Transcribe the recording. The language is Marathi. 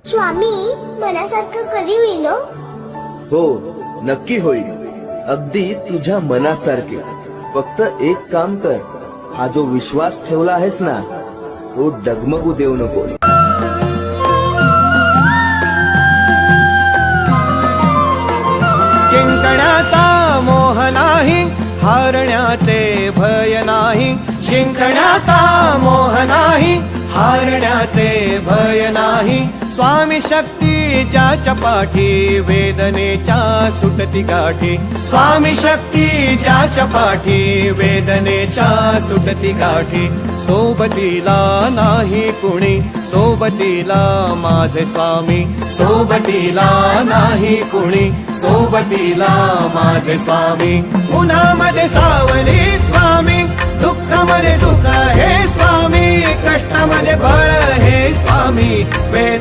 स्वामी मनासारखं कधी होईल हो? हो, नक्की होईल. अगदी तुझ्या मनासारखे. फक्त एक काम कर, हा जो विश्वास ठेवला आहेस ना, तो डगमगू देऊ नकोस. जिंकण्याचा मोह नाही, हारण्याचे भय नाही. जिंकण्याचा मोह नाही, हारण्याचे भय नाही. स्वामी शक्ती ज्याच्या पाठी, वेदनेच्या सुटती गाठी. स्वामी शक्ती ज्याच्या पाठी, वेदनेच्या सुटती गाठी. सोबतीला नाही कुणी, सोबतीला माझे स्वामी. सोबतीला नाही कुणी, सोबतीला माझे स्वामी. उन्हामध्ये सावली स्वामी, दुःखामध्ये सुख हे स्वामी, कष्टामध्ये बळ हे स्वामी.